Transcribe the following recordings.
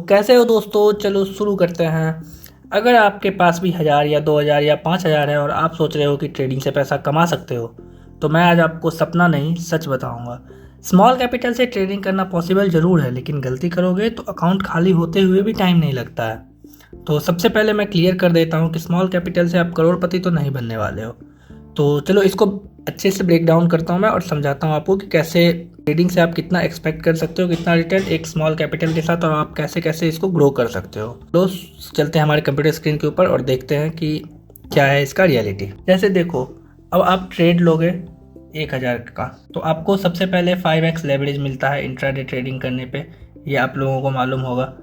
कैसे हो दोस्तों, चलो शुरू करते हैं। अगर आपके पास भी 1000 या 2000 या 5000 है और आप सोच रहे हो कि ट्रेडिंग से पैसा कमा सकते हो, तो मैं आज आपको सपना नहीं सच बताऊंगा। स्मॉल कैपिटल से ट्रेडिंग करना पॉसिबल ज़रूर है, लेकिन गलती करोगे तो अकाउंट खाली होते हुए भी टाइम नहीं लगता है। तो सबसे पहले मैं क्लियर कर देता हूँ कि स्मॉल कैपिटल से आप करोड़पति तो नहीं बनने वाले हो। तो चलो इसको अच्छे से ब्रेक डाउन करता हूँ मैं और समझाता हूँ आपको कि कैसे ट्रेडिंग से आप कितना एक्सपेक्ट कर सकते हो, कितना रिटर्न एक स्मॉल कैपिटल के साथ, और आप कैसे कैसे इसको ग्रो कर सकते हो। तो चलते हैं हमारे कंप्यूटर स्क्रीन के ऊपर और देखते हैं कि क्या है इसका रियलिटी। जैसे देखो, अब आप ट्रेड लोगे 1000 का, तो आपको सबसे पहले 5x लेवरेज मिलता है इंट्राडे ट्रेडिंग करने पे। ये आप लोगों को मालूम होगा।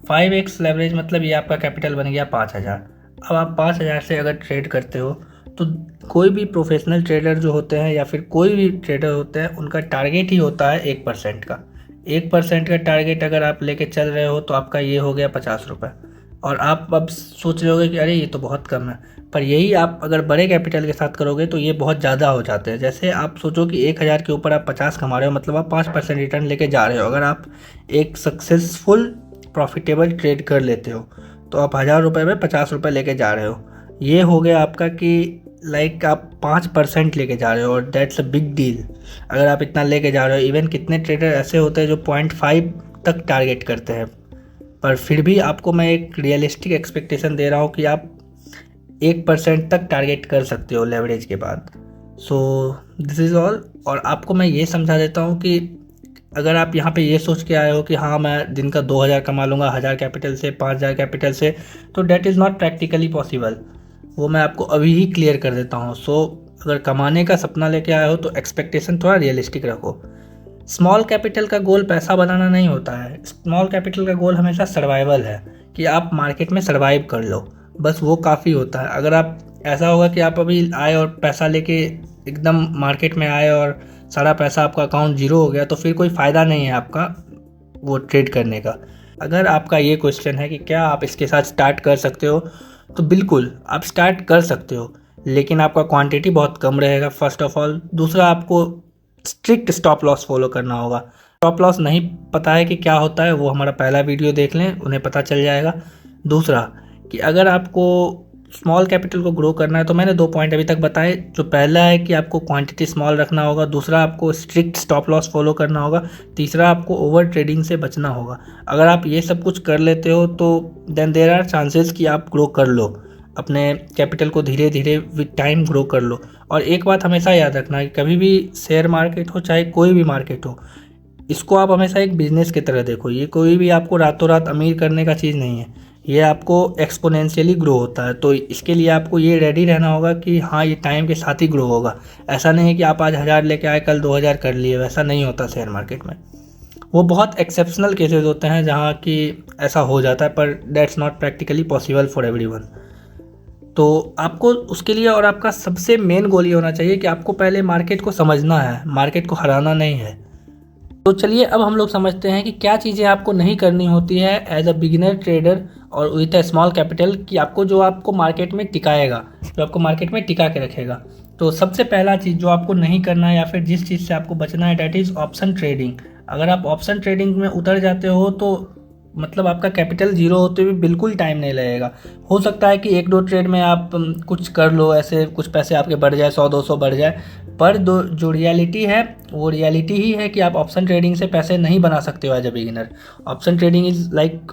5x लेवरेज मतलब ये आपका कैपिटल बन गया 5000। अब आप 5000 से अगर ट्रेड करते हो तो कोई भी प्रोफेशनल ट्रेडर जो होते हैं या फिर कोई भी ट्रेडर होते हैं, उनका टारगेट ही होता है 1% का। 1% का टारगेट अगर आप लेके चल रहे हो तो आपका ये हो गया 50 रुपये। और आप अब सोच रहे होगे कि अरे ये तो बहुत कम है, पर यही आप अगर बड़े कैपिटल के साथ करोगे तो ये बहुत ज़्यादा हो जाते हैं। जैसे आप सोचो कि 1000 के ऊपर आप 50 कमा रहे हो, मतलब आप 5% रिटर्न लेके जा रहे हो। अगर आप एक सक्सेसफुल प्रॉफिटेबल ट्रेड कर लेते हो तो आप 1000 रुपये में 50 रुपये लेके जा रहे हो। ये हो गया आपका कि लाइक आप 5% लेके जा रहे हो, और दैट्स अ बिग डील। अगर आप इतना लेके जा रहे हो, इवन कितने ट्रेडर ऐसे होते हैं जो 0.5 तक टारगेट करते हैं, पर फिर भी आपको मैं एक रियलिस्टिक एक्सपेक्टेशन दे रहा हूँ कि आप 1% तक टारगेट कर सकते हो लेवरेज के बाद। So this is all. और आपको मैं ये समझा देता हूँ कि अगर आप यहाँ पे ये सोच के आए हो कि हाँ मैं दिन का 2000 कमा लूँगा 1000 कैपिटल से, 5000 कैपिटल से, तो that is not practically possible. वो मैं आपको अभी ही क्लियर कर देता हूँ। सो अगर कमाने का सपना लेके आए हो तो एक्सपेक्टेशन थोड़ा रियलिस्टिक रखो। स्मॉल कैपिटल का गोल पैसा बनाना नहीं होता है। स्मॉल कैपिटल का गोल हमेशा सर्वाइवल है, कि आप मार्केट में सर्वाइव कर लो, बस वो काफ़ी होता है। अगर आप ऐसा होगा कि आप अभी आए और पैसा लेके एकदम मार्केट में आए और सारा पैसा आपका अकाउंट जीरो हो गया, तो फिर कोई फ़ायदा नहीं है आपका वो ट्रेड करने का। अगर आपका ये क्वेश्चन है कि क्या आप इसके साथ स्टार्ट कर सकते हो, तो बिल्कुल आप स्टार्ट कर सकते हो, लेकिन आपका क्वांटिटी बहुत कम रहेगा फर्स्ट ऑफ ऑल। दूसरा, आपको स्ट्रिक्ट स्टॉप लॉस फॉलो करना होगा। स्टॉप लॉस नहीं पता है कि क्या होता है, वो हमारा पहला वीडियो देख लें, उन्हें पता चल जाएगा। दूसरा कि अगर आपको स्मॉल कैपिटल को ग्रो करना है तो मैंने 2 पॉइंट अभी तक बताए। जो पहला है कि आपको क्वांटिटी स्मॉल रखना होगा, दूसरा आपको स्ट्रिक्ट स्टॉप लॉस फॉलो करना होगा, तीसरा आपको ओवर ट्रेडिंग से बचना होगा। अगर आप ये सब कुछ कर लेते हो तो देन देयर आर चांसेस कि आप ग्रो कर लो, अपने कैपिटल को धीरे धीरे विद टाइम ग्रो कर लो। और एक बात हमेशा याद रखना कि कभी भी शेयर मार्केट हो चाहे कोई भी मार्केट हो, इसको आप हमेशा एक बिजनेस की तरह देखो। ये कोई भी आपको रातों रात अमीर करने का चीज़ नहीं है, ये आपको एक्सपोनेंशियली ग्रो होता है। तो इसके लिए आपको ये रेडी रहना होगा कि हाँ ये टाइम के साथ ही ग्रो होगा। ऐसा नहीं है कि आप आज 1000 लेके आए कल 2000 कर लिए, वैसा नहीं होता शेयर मार्केट में। वो बहुत एक्सेप्शनल केसेस होते हैं जहाँ कि ऐसा हो जाता है, पर that's not practically possible for everyone. तो आपको उसके लिए, और आपका सबसे मेन गोल ये होना चाहिए कि आपको पहले मार्केट को समझना है, मार्केट को हराना नहीं है। तो चलिए अब हम लोग समझते हैं कि क्या चीज़ें आपको नहीं करनी होती है एज अ बिगिनर ट्रेडर और विथ अ स्मॉल कैपिटल, कि आपको जो आपको मार्केट में टिकाएगा, जो आपको मार्केट में टिका के रखेगा। तो सबसे पहला चीज़ जो आपको नहीं करना है या फिर जिस चीज़ से आपको बचना है, डैट इज़ ऑप्शन ट्रेडिंग। अगर आप ऑप्शन ट्रेडिंग में उतर जाते हो तो मतलब आपका कैपिटल जीरो होते हुए बिल्कुल टाइम नहीं लगेगा। हो सकता है कि 1-2 ट्रेड में आप कुछ कर लो, ऐसे कुछ पैसे आपके बढ़ जाए, 100-200 बढ़ जाए, पर जो रियलिटी है वो रियलिटी ही है कि आप ऑप्शन ट्रेडिंग से पैसे नहीं बना सकते हो as a beginner. Option trading is like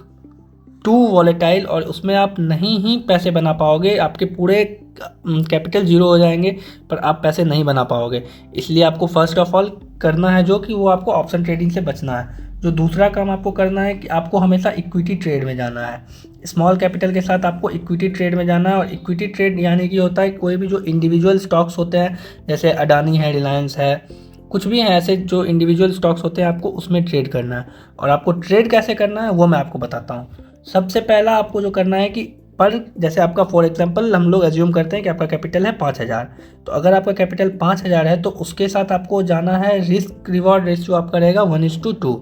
too volatile, और उसमें आप नहीं ही पैसे बना पाओगे। आपके पूरे कैपिटल जीरो हो जाएंगे पर आप पैसे नहीं बना पाओगे। इसलिए आपको फर्स्ट ऑफ ऑल करना है जो कि वो आपको ऑप्शन ट्रेडिंग से बचना है। जो दूसरा काम आपको करना है कि आपको हमेशा इक्विटी ट्रेड में जाना है। स्मॉल कैपिटल के साथ आपको इक्विटी ट्रेड में जाना है। और इक्विटी ट्रेड यानी कि होता है कोई भी जो इंडिविजुअल स्टॉक्स होते हैं, जैसे अडानी है, रिलायंस है, कुछ भी है ऐसे जो इंडिविजुअल स्टॉक्स होते हैं, आपको उसमें ट्रेड करना है। और आपको ट्रेड कैसे करना है वो मैं आपको बताता हूँ। सबसे पहला आपको जो करना है कि पर जैसे आपका फॉर एग्जांपल हम लोग एज्यूम करते हैं कि आपका कैपिटल है 5000, तो अगर आपका कैपिटल 5000 है तो उसके साथ आपको जाना है, रिस्क रिवॉर्ड रेशियो आपका रहेगा 1:2।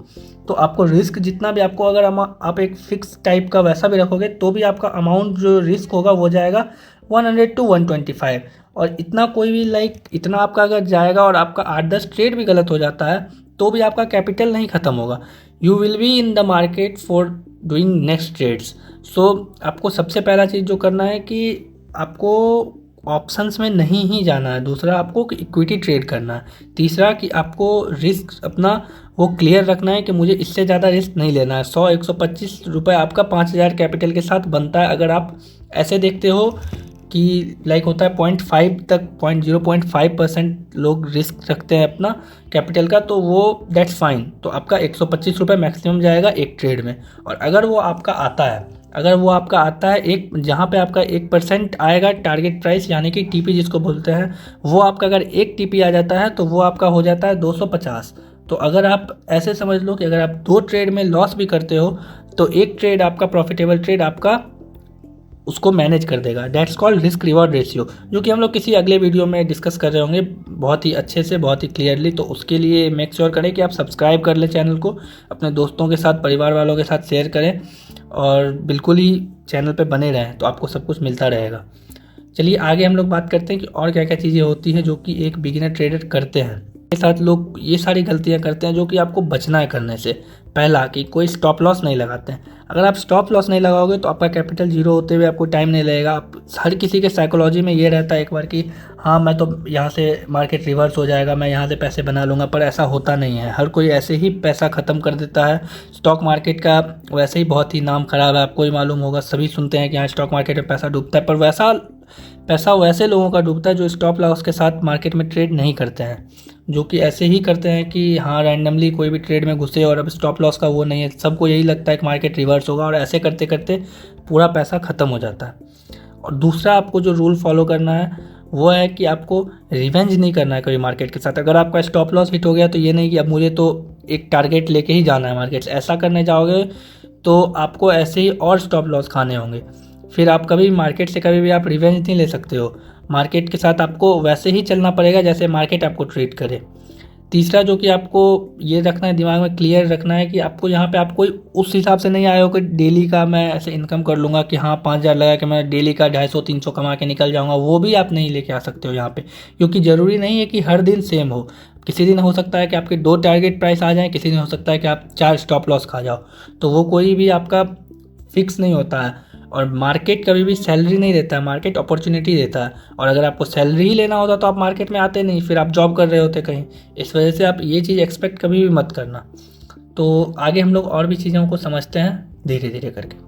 तो आपको रिस्क जितना भी, आपको अगर आप एक फिक्स टाइप का वैसा भी रखोगे तो भी आपका अमाउंट जो रिस्क होगा वो जाएगा 100 to 125। और इतना कोई भी इतना आपका अगर जाएगा और आपका 8-10 ट्रेड भी गलत हो जाता है तो भी आपका कैपिटल नहीं ख़त्म होगा। You will be in the market for doing next trades. So आपको सबसे पहला चीज़ जो करना है कि आपको ऑप्शंस में नहीं ही जाना है। दूसरा, आपको इक्विटी ट्रेड करना है। तीसरा कि आपको रिस्क अपना वो क्लियर रखना है कि मुझे इससे ज़्यादा रिस्क नहीं लेना है। 100-125 रुपये आपका 5,000 कैपिटल के साथ बनता है। अगर आप ऐसे देखते हो कि लाइक होता है 0.5 तक 0.5% लोग रिस्क रखते हैं अपना कैपिटल का, तो वो दैट्स फाइन। तो आपका 125 रुपये मैक्सिमम जाएगा एक ट्रेड में। और अगर वो आपका आता है एक, जहाँ पे आपका 1% आएगा टारगेट प्राइस यानी कि टीपी जिसको बोलते हैं, वो आपका अगर एक टीपी आ जाता है तो वो आपका हो जाता है 250। तो अगर आप ऐसे समझ लो कि अगर आप 2 ट्रेड में लॉस भी करते हो तो एक ट्रेड आपका प्रॉफिटेबल ट्रेड आपका उसको मैनेज कर देगा। That's called risk reward ratio, जो कि हम लोग किसी अगले वीडियो में डिस्कस कर रहे होंगे बहुत ही अच्छे से, बहुत ही क्लियरली। तो उसके लिए मेक श्योर करें कि आप सब्सक्राइब कर लें चैनल को, अपने दोस्तों के साथ, परिवार वालों के साथ शेयर करें और बिल्कुल ही चैनल पे बने रहें, तो आपको सब कुछ मिलता रहेगा। चलिए आगे हम लोग बात करते हैं कि और क्या क्या चीज़ें होती हैं जो कि एक बिगिनर ट्रेडर करते हैं। के साथ लोग ये सारी गलतियां करते हैं जो कि आपको बचना है करने से। पहला कि कोई स्टॉप लॉस नहीं लगाते हैं। अगर आप स्टॉप लॉस नहीं लगाओगे तो आपका कैपिटल जीरो होते हुए आपको टाइम नहीं लगेगा। आप हर किसी के साइकोलॉजी में ये रहता है एक बार कि हाँ मैं तो यहाँ से मार्केट रिवर्स हो जाएगा, मैं यहाँ से पैसे बना लूँगा, पर ऐसा होता नहीं है। हर कोई ऐसे ही पैसा ख़त्म कर देता है। स्टॉक मार्केट का वैसे ही बहुत ही नाम ख़राब है, आपको ही मालूम होगा। सभी सुनते हैं कि यहाँ स्टॉक मार्केट में पैसा डूबता है, पर वैसा पैसा वैसे लोगों का डूबता है जो स्टॉप लॉस के साथ मार्केट में ट्रेड नहीं करते हैं, जो कि ऐसे ही करते हैं कि हाँ रैंडमली कोई भी ट्रेड में घुसे और अब स्टॉप लॉस का वो नहीं है। सबको यही लगता है कि मार्केट रिवर्स होगा और ऐसे करते करते पूरा पैसा ख़त्म हो जाता है। और दूसरा आपको जो रूल फॉलो करना है वो है कि आपको रिवेंज नहीं करना है कभी मार्केट के साथ। अगर आपका स्टॉप लॉस हिट हो गया तो ये नहीं कि अब मुझे तो एक टारगेट लेके ही जाना है मार्केट से, ऐसा करने जाओगे तो आपको ऐसे ही और स्टॉप लॉस खाने होंगे। फिर आप कभी मार्केट से कभी भी आप रिवेंज नहीं ले सकते हो। मार्केट के साथ आपको वैसे ही चलना पड़ेगा जैसे मार्केट आपको ट्रीट करे। तीसरा जो कि आपको ये रखना है, दिमाग में क्लियर रखना है कि आपको यहाँ पे आप कोई उस हिसाब से नहीं आए हो कि डेली का मैं ऐसे इनकम कर लूँगा कि हाँ 5,000 लगा कि मैं डेली का 250-300 कमा के निकल जाऊँगा। वो भी आप नहीं लेके आ सकते हो यहाँ पे, क्योंकि ज़रूरी नहीं है कि हर दिन सेम हो। किसी दिन हो सकता है कि आपके 2 टारगेट प्राइस आ जाएँ, किसी दिन हो सकता है कि आप 4 स्टॉप लॉस खा जाओ। तो वो कोई भी आपका फिक्स नहीं होता है। और मार्केट कभी भी सैलरी नहीं देता है, मार्केट अपॉर्चुनिटी देता है। और अगर आपको सैलरी ही लेना होता तो आप मार्केट में आते नहीं, फिर आप जॉब कर रहे होते कहीं। इस वजह से आप ये चीज़ एक्सपेक्ट कभी भी मत करना। तो आगे हम लोग और भी चीज़ों को समझते हैं धीरे धीरे करके।